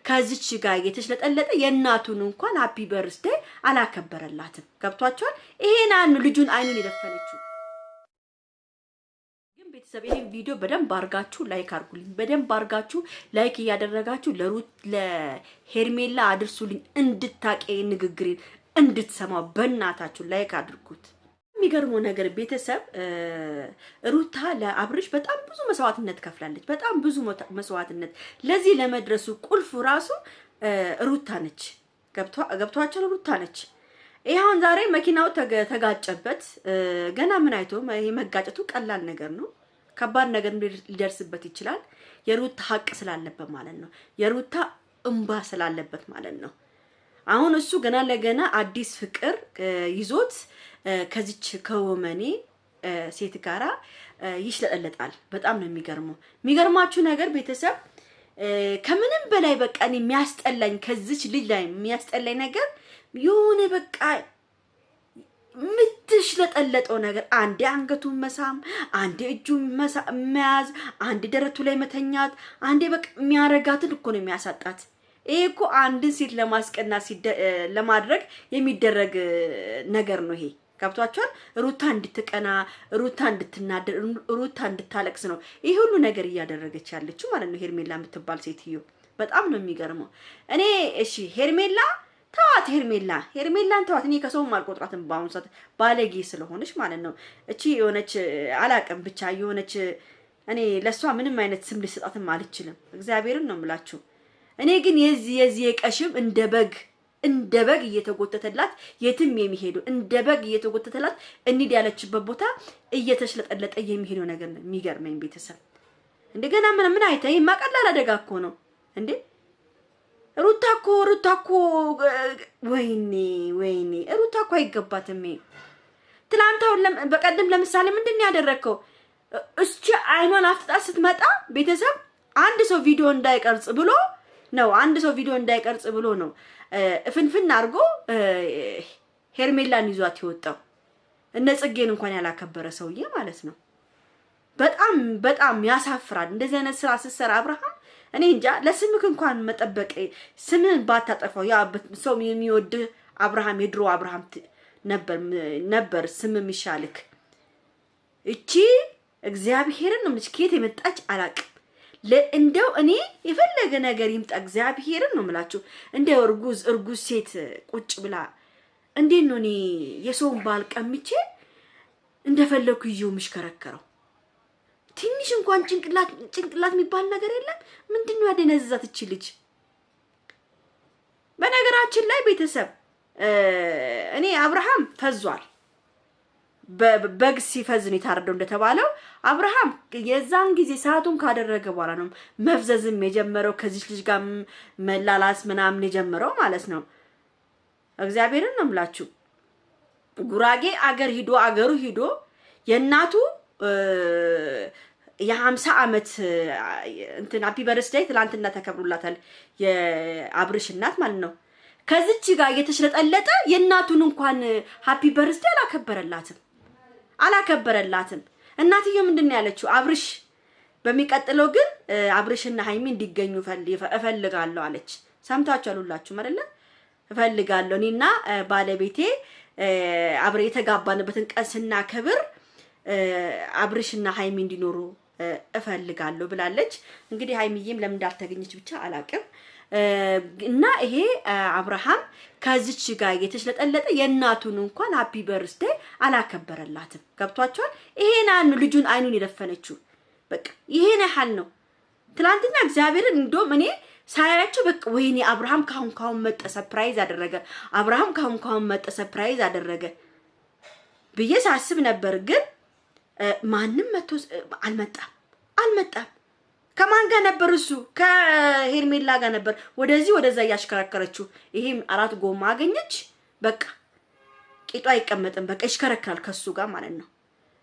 ከዚች ጋር የተሽለጠለጠ የእናቱን እንኳን ሃፒ በርዝዴይ አላከበረላትም። ገብቷቸዋል። ይሄን ልጁን አይኑን የደፈነችው ግን ቤተሰብ ይሄን ቪዲዮ በደንብ አርጋችሁ ላይክ አርጉልኝ። በደንብ አርጋችሁ ላይክ ያደረጋችሁ ለሄርሜላ አድርሱልኝ። እንድታቀ ንግግሬን እንድትሰማው በእናታችሁ ላይክ አድርጉት። የሚገርመው ነገር ቤተሰብ ሩታ ለአብርሽ በጣም ብዙ መስዋዕትነት ከፍላለች። በጣም ብዙ መስዋዕትነት ለዚህ ለመድረሱ ቁልፉ ራሱ ሩታ ነች። ገብቷቸው ሩታ ነች። ይሄውን ዛሬ መኪናው ተጋጨበት። ገና ምን አይቶ ይሄ መጋጨቱ ቀላል ነገር ነው። ከባድ ነገር ሊደርስበት ይችላል። የሩታ ሀቅ ስላለበት ማለት ነው። የሩታ እንባ ስላለበት ማለት ነው። አሁን እሱ ገና ለገና አዲስ ፍቅር ይዞት ከዚች ከወመኔ ሴት ጋራ ይሽለጠለጣል። በጣም ነው የሚገርመው። የሚገርማችሁ ነገር ቤተሰብ ከምንም በላይ በቃ እኔ የሚያስጠላኝ ከዚች ልጅ ላይ የሚያስጠላኝ ነገር የሆነ በቃ ምትሽለጠለጠው ነገር አንዴ አንገቱን መሳም፣ አንዴ እጁን መያዝ፣ አንዴ ደረቱ ላይ መተኛት፣ አንዴ በቃ የሚያረጋትን እኮ ነው የሚያሳጣት። ይሄ እኮ አንድን ሴት ለማስቀናት ለማድረግ የሚደረግ ነገር ነው። ይሄ ገብቷቸዋል። ሩታ እንድትቀና፣ ሩታ እንድትናደር፣ ሩታ እንድታለቅስ ነው ይሄ ሁሉ ነገር እያደረገች ያለችው ማለት ነው። ሄርሜላ የምትባል ሴትዮ በጣም ነው የሚገርመው። እኔ እሺ ሄርሜላ ተዋት፣ ሄርሜላን ተዋት። እኔ ከሰውም አልቆጥራትም በአሁኑ ሰዓት ባለጌ ስለሆነች ማለት ነው። እቺ የሆነች አላቅም ብቻ የሆነች እኔ ለሷ ምንም አይነት ስም ልሰጣትም አልችልም። እግዚአብሔርን ነው የምላችሁ። እኔ ግን የዚህ የቀሽም እንደ በግ እየተጎተተላት የትም የሚሄዱ እንደ በግ እየተጎተተላት እንዲህ ያለችበት ቦታ እየተሽለጠለጠ የሚሄደው ነገር ነው የሚገርመኝ ቤተሰብ። እንደገና ምን አይተ ይሄ ማቀላል አደጋ እኮ ነው እንዴ! ሩታ እኮ ወይኔ ሩታ እኮ አይገባትም። ትላንታው በቀደም ለምሳሌ ምንድን ያደረከው? እቺ አይኗን አፍጣ ስትመጣ ቤተሰብ አንድ ሰው ቪዲዮ እንዳይቀርጽ ብሎ ነው ፍንፍን አድርጎ ሄርሜላን ይዟት ይወጣው። እነ ጽጌን እንኳን ያላከበረ ሰውዬ ማለት ነው። በጣም ያሳፍራል። እንደዚህ አይነት ስራ ስትሰራ አብርሃም እኔ እንጃ ለስምክ እንኳን መጠበቅ ስምን ባታጠፋው ያ ሰው የሚወድ አብርሃም የድሮ አብርሃም ነበር ስም የሚሻልክ። እቺ እግዚአብሔርን ነው ምንጭ ከየት የመጣች አላቅም። ለእንደው እኔ የፈለገ ነገር ይምጣ እግዚአብሔርን ነው የምላችሁ። እንደው እርጉዝ ሴት ቁጭ ብላ እንዴት ነው እኔ የሰውን ባል ቀምቼ እንደፈለኩ ይዤው ምሽከረከረው? ትንሽ እንኳን ጭንቅላት የሚባል ነገር የለም። ምንድነው ያደነዘዛት እቺ ልጅ? በነገራችን ላይ ቤተሰብ እኔ አብርሃም ፈዟል። በግ ሲፈዝ ነው የታረደው እንደተባለው አብርሃም የዛን ጊዜ ሰዓቱን ካደረገ በኋላ ነው መፍዘዝም የጀመረው ከዚህ ልጅ ጋር መላላስ ምናምን የጀመረው ማለት ነው። እግዚአብሔርን ነው የምላችሁ። ጉራጌ አገሩ ሂዶ የእናቱ የ50 ዓመት እንትን ሃፒ በርዝዴይ ትላንትና ተከብሮላታል። የአብርሽ እናት ማለት ነው። ከዚች ጋር እየተሽለጠለጠ የእናቱን እንኳን ሃፒ በርዝዴይ አላከበረላትም። እናትየው ምንድን ነው ያለችው? አብርሽ በሚቀጥለው ግን አብርሽና ሃይሚ እንዲገኙ እፈልጋለሁ አለች። ሰምታችኋል ሁላችሁም አይደለ? እፈልጋለሁ እኔና ባለቤቴ አብረ የተጋባንበትን ቀን ስናከብር አብርሽና ሃይሚ እንዲኖሩ እፈልጋለሁ ብላለች። እንግዲህ ሃይሚዬም ለምን እንዳልተገኘች ብቻ አላቅም። እና ይሄ አብርሃም ከዚች ጋር የተሽለጠለጠ የእናቱን እንኳን ሃፒ በርዝዴይ አላከበረላትም። ገብቷቸዋል። ይሄን ልጁን አይኑን የደፈነችው በቃ ይሄን ያህል ነው። ትላንትና እግዚአብሔርን እንደውም እኔ ሳያያቸው በቃ ወይኔ አብርሃም ካሁን መጣ ሰርፕራይዝ አደረገ ብዬ ሳስብ ነበር። ግን ማንም መጥቶ አልመጣም። ከማን ጋር ነበር? እሱ ከሄርሜላ ጋር ነበር። ወደዛ ያሽከረከረችው። ይሄም 4 ጎማ አገኘች። በቃ ቂጧ አይቀመጥም። በቃ ይሽከረከራል ከሱ ጋር ማለት ነው።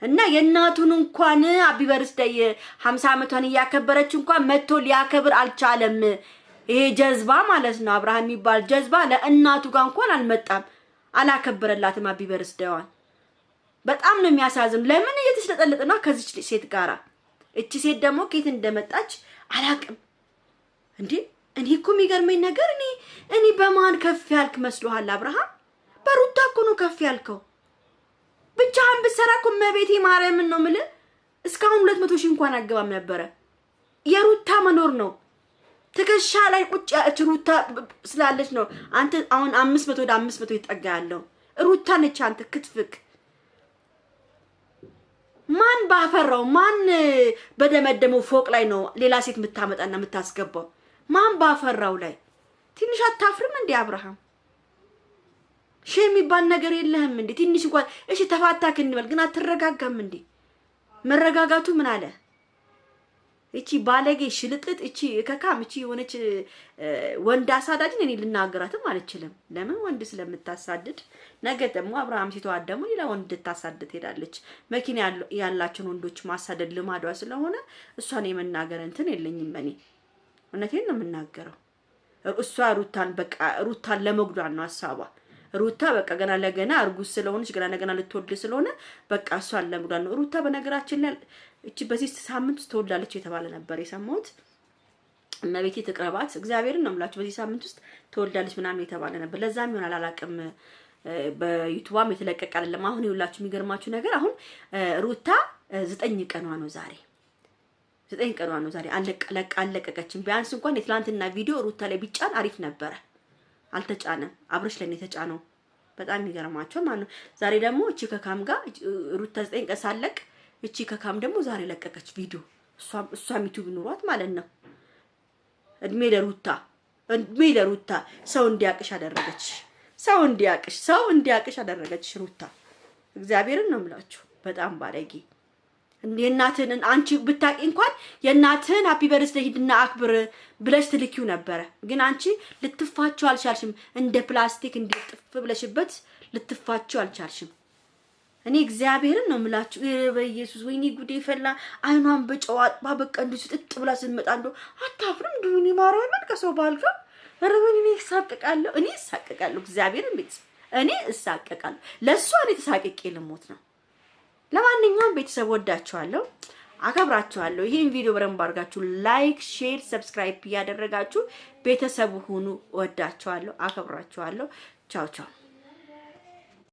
እና የእናቱን እንኳን ሃፒ በርዝዴይ 50 ዓመቷን ያከበረች እንኳን መጥቶ ሊያከብር አልቻለም። ይሄ ጀዝባ ማለት ነው። አብርሃም የሚባል ጀዝባ ለእናቱ ጋር እንኳን አልመጣም፣ አላከበረላትም ሃፒ በርዝዴይዋን። በጣም ነው የሚያሳዝን። ለምን እየተሽለጠለጠና ከዚች ሴት ጋራ እቺ ሴት ደግሞ ከየት እንደመጣች አላቅም እንዴ። እኔ እኮ የሚገርመኝ ነገር እኔ በማን ከፍ ያልክ መስሎሃል አብርሃም? በሩታ እኮ ነው ከፍ ያልከው። ብቻህን ብትሰራ እኮ መቤቴ ማርያምን ነው የምልህ እስካሁን 200 ሺህ እንኳን አገባም ነበረ። የሩታ መኖር ነው ትከሻ ላይ ቁጭ ያለች ሩታ ስላለች ነው አንተ አሁን 500 ወደ 500 ይጠጋ ያለው ሩታ ነች። አንተ ክትፍክ ማን ባፈራው ማን በደመደመው ፎቅ ላይ ነው ሌላ ሴት የምታመጣና የምታስገባው? ማን ባፈራው ላይ ትንሽ አታፍርም እንዴ አብርሃም? ሼም የሚባል ነገር የለህም እንዴ? ትንሽ እንኳን እሺ ተፋታክ እንበል ግን አትረጋጋም እንዴ? መረጋጋቱ ምን አለ? እቺ ባለጌ ሽልጥጥ እቺ ከካም እቺ የሆነች ወንድ አሳዳጅን እኔ ልናገራትም አልችልም። ለምን ወንድ ስለምታሳድድ ነገ ደግሞ አብርሃም ሲተዋት ደግሞ ሌላ ወንድ ታሳድድ ሄዳለች። መኪና ያላቸውን ወንዶች ማሳደድ ልማዷ ስለሆነ እሷን የመናገር እንትን የለኝም እኔ እውነቴን ነው የምናገረው። እሷ ሩታን ለመጉዳት ነው ሐሳቧ። ሩታ በቃ ገና ለገና እርጉዝ ስለሆነች ገና ልትወልድ ስለሆነ በቃ እሷን ለመጉዳት ነው። ሩታ በነገራችን ላይ እቺ በዚህ ሳምንት ውስጥ ተወልዳለች የተባለ ነበር የሰማሁት። እመቤቴ ትቅረባት እግዚአብሔርን ነው የምላችሁ። በዚህ ሳምንት ውስጥ ተወልዳለች ምናምን የተባለ ነበር። ለዛም ይሆናል አላውቅም። በዩቲዩብም የተለቀቀ አይደለም። አሁን ይውላችሁ የሚገርማችሁ ነገር አሁን ሩታ 9 ቀኗ ነው ዛሬ። 9 ቀኗ ነው ዛሬ። አለቀቀችም። ቢያንስ እንኳን የትላንትና ቪዲዮ ሩታ ላይ ቢጫን አሪፍ ነበረ። አልተጫነም። አብረሽ ላይ ነው የተጫነው። በጣም የሚገርማቸው ማለት ነው። ዛሬ ደግሞ እቺ ከካም ጋር ሩታ 9 ቀን ሳለቅ እቺ ከካም ደግሞ ዛሬ ለቀቀች ቪዲዮ። እሷም ዩቲዩብ ኑሯት ማለት ነው። እድሜ ለሩታ ሰው እንዲያቅሽ አደረገች። ሰው እንዲያቅሽ አደረገች ሩታ። እግዚአብሔርን ነው የምላችሁ። በጣም ባለጌ የእናትህን አንቺ ብታቂ እንኳን የእናትህን ሃፒ በርዝዴይ ሂድና አክብር ብለሽ ትልኪው ነበረ። ግን አንቺ ልትፋቸው አልቻልሽም። እንደ ፕላስቲክ እንዲጥፍ ብለሽበት ልትፋቸው አልቻልሽም። እኔ እግዚአብሔርን ነው የምላችሁ። በኢየሱስ ወይኔ ጉዴ ፈላ። አይኗን በጨዋት ባበቃ እንደዚህ ጥጥ ብላ ስትመጣ እንደው አታፍርም? ዱኒ ማርያምን ከሰው ባልጋ ረበኒ እኔ እሳቀቃለሁ። እግዚአብሔርን ቤት እኔ እሳቀቃለሁ። ለሷ እኔ ተሳቀቄ ልሞት ነው። ለማንኛውም ቤተሰብ ወዳችኋለሁ፣ አከብራችኋለሁ። ይሄን ቪዲዮ በደንብ አድርጋችሁ ላይክ፣ ሼር፣ ሰብስክራይብ ያደረጋችሁ ቤተሰብ ሁኑ። ወዳችኋለሁ፣ አከብራችኋለሁ። ቻው ቻው።